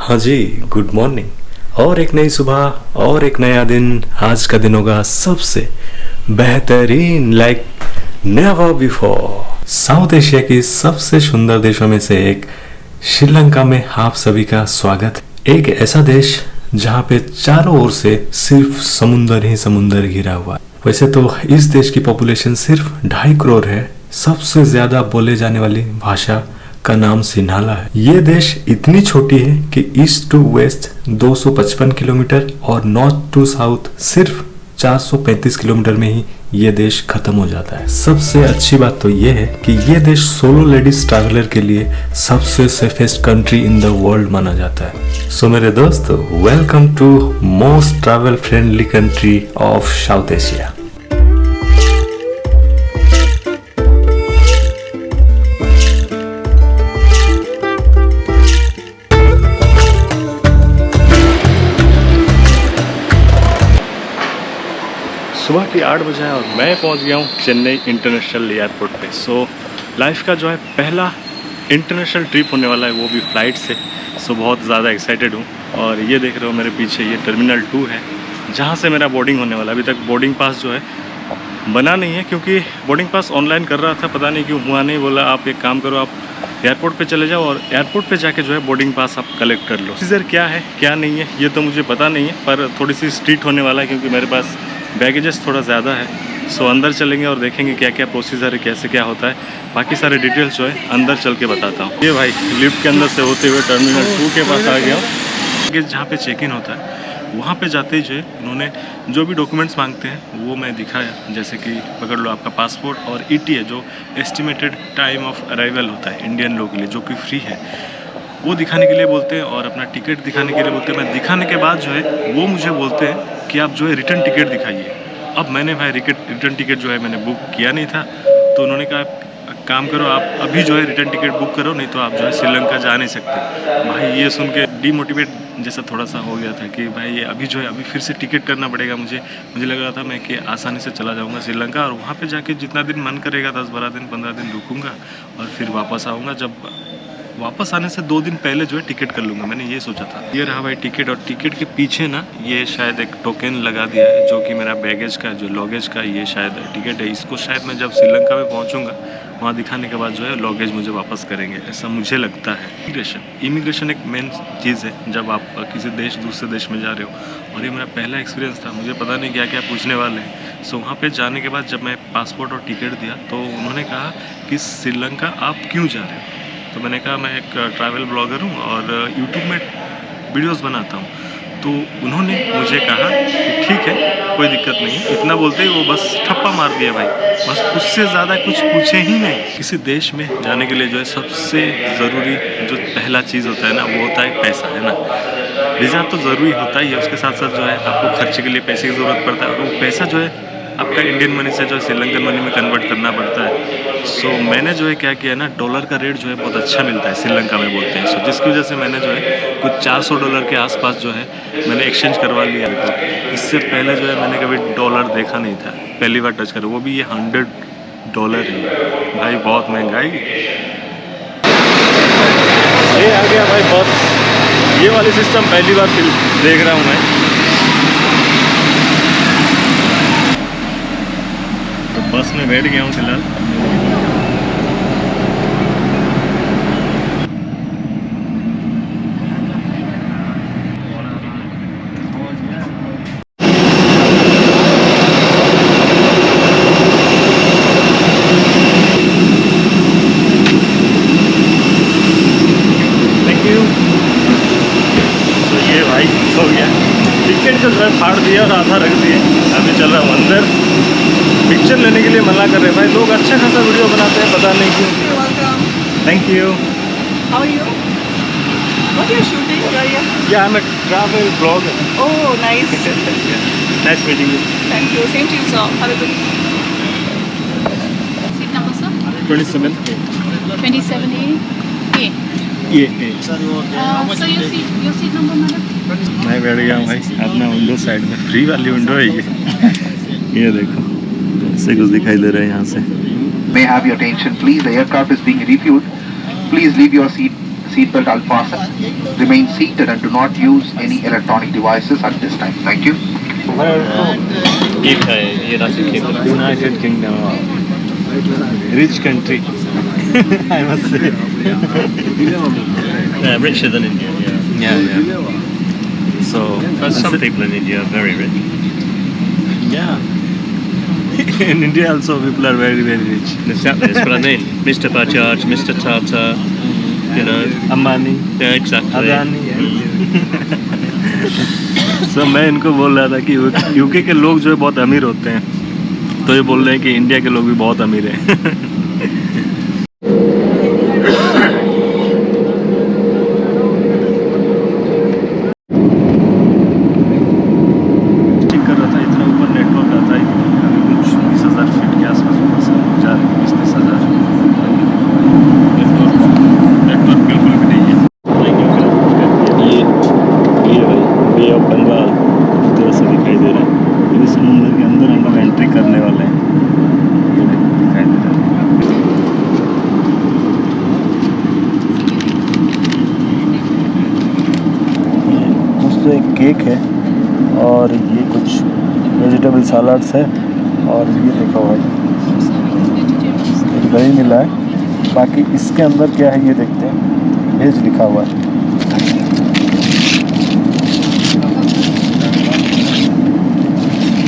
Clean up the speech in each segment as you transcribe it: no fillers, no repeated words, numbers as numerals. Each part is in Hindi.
हाँ जी, गुड मॉर्निंग। और एक नई सुबह और एक नया दिन। आज का दिन होगा सबसे बेहतरीन, like never before. South Asia की सबसे सुंदर देशों में से एक श्रीलंका में आप सभी का स्वागत है। एक ऐसा देश जहाँ पे चारों ओर से सिर्फ समुंदर ही समुंदर घिरा हुआ है। वैसे तो इस देश की पॉपुलेशन सिर्फ 2.5 करोड़ है। सबसे ज्यादा बोले जाने वाली भाषा का नाम सिन्हाला है। ये देश इतनी छोटी है कि ईस्ट टू वेस्ट 255 किलोमीटर और नॉर्थ टू साउथ सिर्फ 435 किलोमीटर में ही ये देश खत्म हो जाता है। सबसे अच्छी बात तो ये है कि ये देश सोलो लेडीज ट्रैवलर के लिए सबसे safest country in the world माना जाता है। सो मेरे दोस्त, welcome to most travel friendly country of south Asia. सुबह के 8 बजे है और मैं पहुंच गया हूं चेन्नई इंटरनेशनल एयरपोर्ट पे। सो लाइफ का जो है पहला इंटरनेशनल ट्रिप होने वाला है, वो भी फ़्लाइट से। सो बहुत ज़्यादा एक्साइटेड हूं। और ये देख रहे हो मेरे पीछे, ये टर्मिनल 2 है जहां से मेरा बोर्डिंग होने वाला है। अभी तक बोर्डिंग पास जो है बना नहीं है, क्योंकि बोर्डिंग पास ऑनलाइन कर रहा था, पता नहीं क्यों हुआ नहीं। बोला आप एक काम करो, आप एयरपोर्ट पे चले जाओ और एयरपोर्ट पे जाके जो है बोर्डिंग पास आप कलेक्ट कर लो। प्रोसीजर क्या है क्या नहीं है ये तो मुझे पता नहीं है, पर थोड़ी सी स्ट्रिक्ट होने वाला है क्योंकि मेरे पास बैगेजेस थोड़ा ज़्यादा है। सो अंदर चलेंगे और देखेंगे क्या क्या प्रोसीजर है, कैसे क्या होता है। बाकी सारे डिटेल्स जो है अंदर चल के बताता हूँ। ये भाई लिफ्ट के अंदर से होते हुए टर्मिनल 2 के पास आ गया हूँ। जहाँ पे चेक इन होता है वहाँ पे जाते ही जो है उन्होंने जो भी डॉक्यूमेंट्स मांगते हैं वो मैं दिखाया। जैसे कि पकड़ लो आपका पासपोर्ट और ETA जो एस्टिमेटेड टाइम ऑफ अराइवल होता है इंडियन लोगों के लिए, जो कि फ्री है, वो दिखाने के लिए बोलते हैं। और अपना टिकट दिखाने के लिए बोलते हैं। मैं दिखाने के बाद जो है वो मुझे बोलते हैं कि आप जो है रिटर्न टिकट दिखाइए। अब मैंने भाई रिटर्न टिकट जो है मैंने बुक किया नहीं था, तो उन्होंने कहा काम करो आप अभी जो है रिटर्न टिकट बुक करो, नहीं तो आप जो है श्रीलंका जा नहीं सकते। भाई ये सुन के डीमोटिवेट जैसा थोड़ा सा हो गया था कि भाई अभी जो है अभी फिर से टिकट करना पड़ेगा मुझे लग रहा था मैं कि आसानी से चला जाऊंगा श्रीलंका और वहाँ पे जाके जितना दिन मन करेगा 10-12 दिन 15 दिन रुकूंगा और फिर वापस आऊँगा। जब वापस आने से 2 दिन पहले जो है टिकट कर लूँगा, मैंने ये सोचा था। ये रहा भाई टिकट, और टिकट के पीछे ना ये शायद एक टोकन लगा दिया है जो कि मेरा बैगेज का जो लगेज का ये शायद टिकट है। इसको शायद मैं जब श्रीलंका में पहुँचूँगा वहाँ दिखाने के बाद जो है लगेज मुझे वापस करेंगे, ऐसा मुझे लगता है। इमिग्रेशन एक मेन चीज़ है जब आप किसी दूसरे देश में जा रहे हो। और ये मेरा पहला एक्सपीरियंस था, मुझे पता नहीं क्या क्या पूछने वाले हैं। सो वहाँ पे जाने के बाद जब मैं पासपोर्ट और टिकट दिया तो उन्होंने कहा कि श्रीलंका आप क्यों जा रहे हो। तो मैंने कहा मैं एक ट्रैवल ब्लॉगर हूँ और यूट्यूब में वीडियोस बनाता हूँ। तो उन्होंने मुझे कहा कि ठीक है कोई दिक्कत नहीं है। इतना बोलते ही वो बस ठप्पा मार दिया भाई, बस उससे ज़्यादा कुछ पूछे ही नहीं। किसी देश में जाने के लिए जो है सबसे ज़रूरी जो पहला चीज़ होता है ना वो होता है पैसा, है ना। वीज़ा तो ज़रूरी होता ही है, उसके साथ साथ जो है आपको खर्चे के लिए पैसे की ज़रूरत पड़ता है। और वो पैसा जो है आपका इंडियन मनी से जो है श्रीलंकन मनी में कन्वर्ट करना पड़ता है। सो मैंने जो है क्या किया ना, डॉलर का रेट जो है बहुत अच्छा मिलता है श्रीलंका में बोलते हैं। सो जिसकी वजह से मैंने जो है कुछ $400 के आसपास जो है मैंने एक्सचेंज करवा लिया। तो इससे पहले जो है मैंने कभी डॉलर देखा नहीं था, पहली बार टच करा, वो भी ये $100 है भाई, बहुत महंगाई। ये आ गया भाई बस, ये वाली सिस्टम पहली बार देख रहा हूँ मैं। बस में बैठ गया हूँ फिलहाल। Thank you. तो ये भाई हो गया, टिकट जो है फाड़ दिया और आधा रख दिए। अभी चल रहा हूँ अंदर। पिक्चर लेने के लिए मना कर रहे हैं भाई लोग, अच्छा खासा वीडियो बनाते हैं, पता नहीं क्यों। Thank you. How are you? What are you shooting? Yeah, I'm a travel blogger. Oh, nice. Nice meeting you. Thank you. Same to you, sir. Have a good day. Seat number, sir? 27. 27A. A. ये So your seat number, madam? मैं बैठ गया हूँ भाई अपना विंडो साइड में, फ्री वाली विंडो है ये देखो ऐसे कुछ दिखाई दे रहा है यहाँ से। May have your attention please, the aircraft is being refueled. Please leave your seat belt unfastened. remain seated and do not use any electronic devices at this time. Thank you. United Kingdom, rich country, I must say. Richer than India, yeah. Yeah. So, But some people in India are very rich. yeah. In India also people are very, very rich. Exactly, that's what I mean. Mr. Bajaj, Mr. Tata, you know. Ambani, Yeah, exactly. Adani. So मैं इनको बोल रहा था कि यूके के लोग जो है बहुत अमीर होते हैं, तो ये बोल रहे हैं कि इंडिया के लोग भी बहुत अमीर हैं. चेक कर रहा था, इतना ऊपर नेटवर्क आता है, अभी कुछ 20,000 फीट के आसपास ऊपर से जा रहे हैं, 20-30,000. नेटवर्क बिल्कुल भी नहीं है. ये बे ऑफ बंगाल इस तरह से दिखाई दे रहा है. ये समुद्र के अंदर हम लोग एंट्री करने वाले हैं. ये दिखाई दे रहा है. दोस्तों एक केक है और ये कुछ वेजिटेबल सलाड्स है और ये देखो भाई एक दही मिला है. बाकी इसके अंदर क्या है ये देखते हैं. वेज लिखा हुआ है.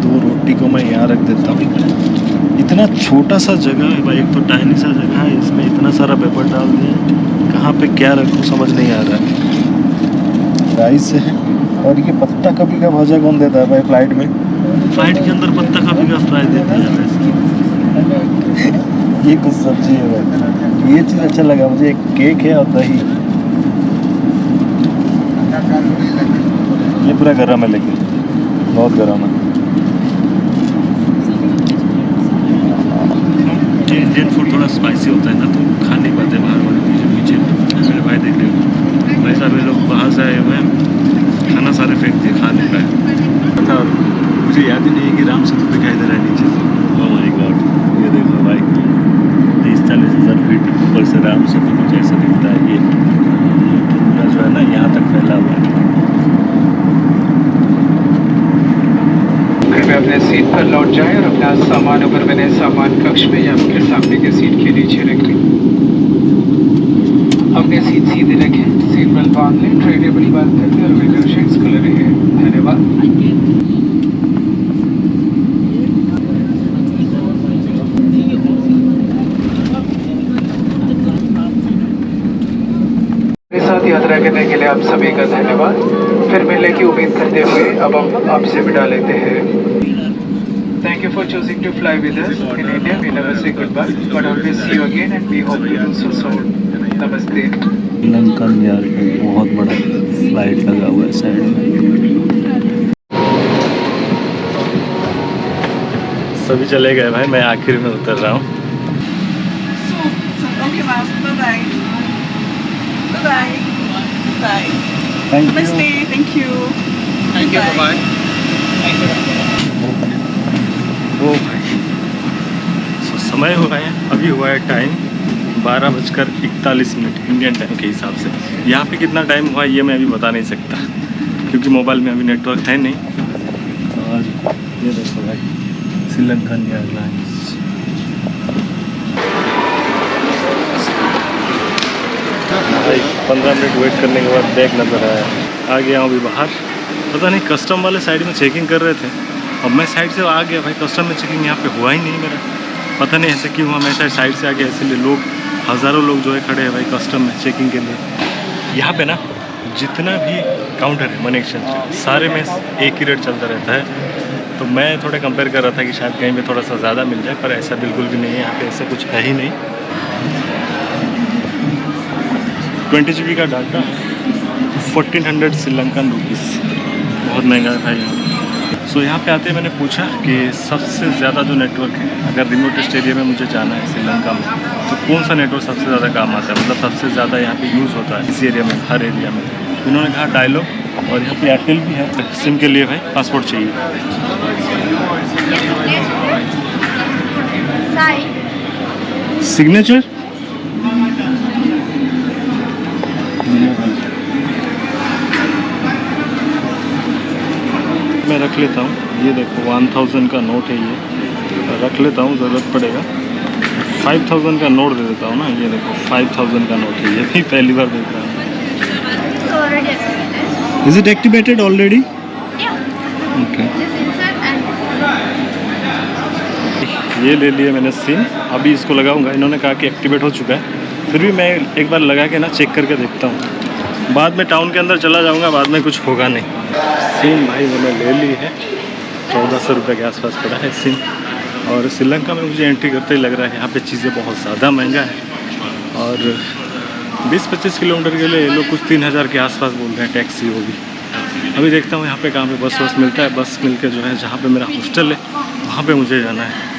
दो रोटी को मैं यहाँ रख देता हूँ. इतना छोटा सा जगह है भाई, एक तो टाइनी सा जगह है, इसमें इतना सारा पेपर डाल दिया. कहाँ पे क्या रखूँ समझ नहीं आ रहा है. राइस है और ये पत्ता कभी का भाजा कौन देता है भाई फ्लाइट में? फ्लाइट के अंदर पत्ता कभी का फ्राई देते हैं वैसे. ये कुछ सब्जी है भाई. ये चीज़ अच्छा लगा मुझे. एक केक है और दही. ये पूरा गर्म है लेकिन बहुत गर्म है. इंडियन फूड थोड़ा स्पाइसी होता है ना, तो खा नहीं पाते बाहर वाले पीछे. मेरे भाई देख लो भाई साहब, ये लोग बाहर से आए हुए हैं, खाना सारे फेंक दिए, खा नहीं पाए. और मुझे याद ही नहीं है कि राम सेतु दिखाई दे रहा है नीचे से. ओह माय गॉड, ये देखो भाई 30-40,000 फीट ऊपर से राम सेतु कुछ ऐसा दिखता है. ये पूरा जो है ना यहाँ तक फैला हुआ है. कृपया अपने सीट पर लौट जाएं और अपना सामान ऊपर बने सामान कक्ष में या फिर सामने के सीट के नीचे रखें. अपने सीट सीधे रखें, सीट बेल्ट बांध लें, ट्रे टेबल बंद कर दें और विंडो शेड्स खुले रहें. धन्यवाद. मेरे साथ यात्रा करने के लिए आप सभी का धन्यवाद. फिर मिलने की उम्मीद करते हुए अब हम आपसे विदा लेते हैं. Thank you for choosing to fly with us. In India, we never say goodbye, but always see you again and we hope you do so soon. Namaste. Sri Lankan यार बहुत बड़ा फ्लाइट लगा हुआ है साइड में. सभी चले गए भाई, मैं आखिर में उतर रहा हूँ. Okay, ma'am. Bye-bye. Bye-bye. Bye. Thank you. Namaste. Thank you. Thank you. Bye-bye. ओ भाई, समय हुआ है, अभी हुआ है टाइम 12:41 इंडियन टाइम के हिसाब से. यहाँ पे कितना टाइम हुआ ये मैं अभी बता नहीं सकता क्योंकि मोबाइल में अभी नेटवर्क है नहीं. और ये देखो भाई श्रीलंकन एयरलाइंस. भाई 15 मिनट वेट करने के बाद बैग नजर आया. आ गया हूँ अभी बाहर. पता नहीं कस्टम वाले साइड में चेकिंग कर रहे थे और मैं साइड से आ गया भाई. कस्टम में चेकिंग यहाँ पे हुआ ही नहीं मेरा. पता नहीं ऐसे क्यों हुआ. मैं शायद साइड से आ गया इसलिए लोग हज़ारों लोग जो है खड़े हैं भाई कस्टम में चेकिंग के लिए. यहाँ पे ना जितना भी काउंटर है मनी एक्सचेंज सारे में एक ही रेट चलता रहता है. तो मैं थोड़ा कंपेयर कर रहा था कि शायद कहीं पे थोड़ा सा ज़्यादा मिल जाए, पर ऐसा बिल्कुल भी नहीं है. यहाँ पे ऐसा कुछ है ही नहीं. 20 GB का डाटा 1400 श्रीलंकन रुपीज़. बहुत महंगा है भाई. सो यहाँ पे आते मैंने पूछा कि सबसे ज़्यादा जो नेटवर्क है अगर रिमोटेस्ट एरिया में मुझे जाना है श्रीलंका में तो कौन सा नेटवर्क सबसे ज़्यादा काम आता है, मतलब सबसे ज़्यादा यहाँ पे यूज़ होता है इस एरिया में, हर एरिया में. उन्होंने कहा डायलॉग. और यहाँ पे एयरटेल भी है. सिम के लिए भाई पासपोर्ट चाहिए. सिग्नेचर मैं रख लेता हूँ। ये देखो 1000 का नोट है, ये रख लेता हूँ, ज़रूरत पड़ेगा। 5000 का नोट दे देता हूँ ना, ये देखो 5000 का नोट है, ये भी पहली बार देख रहा हूँ। It's already activated. Is it activated already? Yeah. Okay, Just insert and ये ले लिया मैंने सिम। अभी इसको लगाऊंगा, इन्होंने कहा कि एक्टिवेट हो चुका है, फिर भी मैं एक बार लगा के ना चेक करके देखता हूँ। बाद में टाउन के अंदर चला जाऊंगा, बाद में कुछ होगा नहीं। सिम भाई मैंने ले ली है, 1400 रुपये के आसपास पड़ा है सिम। और श्रीलंका में मुझे एंट्री करते ही लग रहा है यहाँ पे चीज़ें बहुत ज़्यादा महंगा है। और 20-25 किलोमीटर के लिए ये लोग कुछ 3000 के आसपास बोल रहे हैं टैक्सी, वो भी। अभी देखता हूँ यहाँ पे कहाँ पे बस मिलता है। बस मिल के जो है जहाँ पे मेरा हॉस्टल है वहाँ पे मुझे जाना है।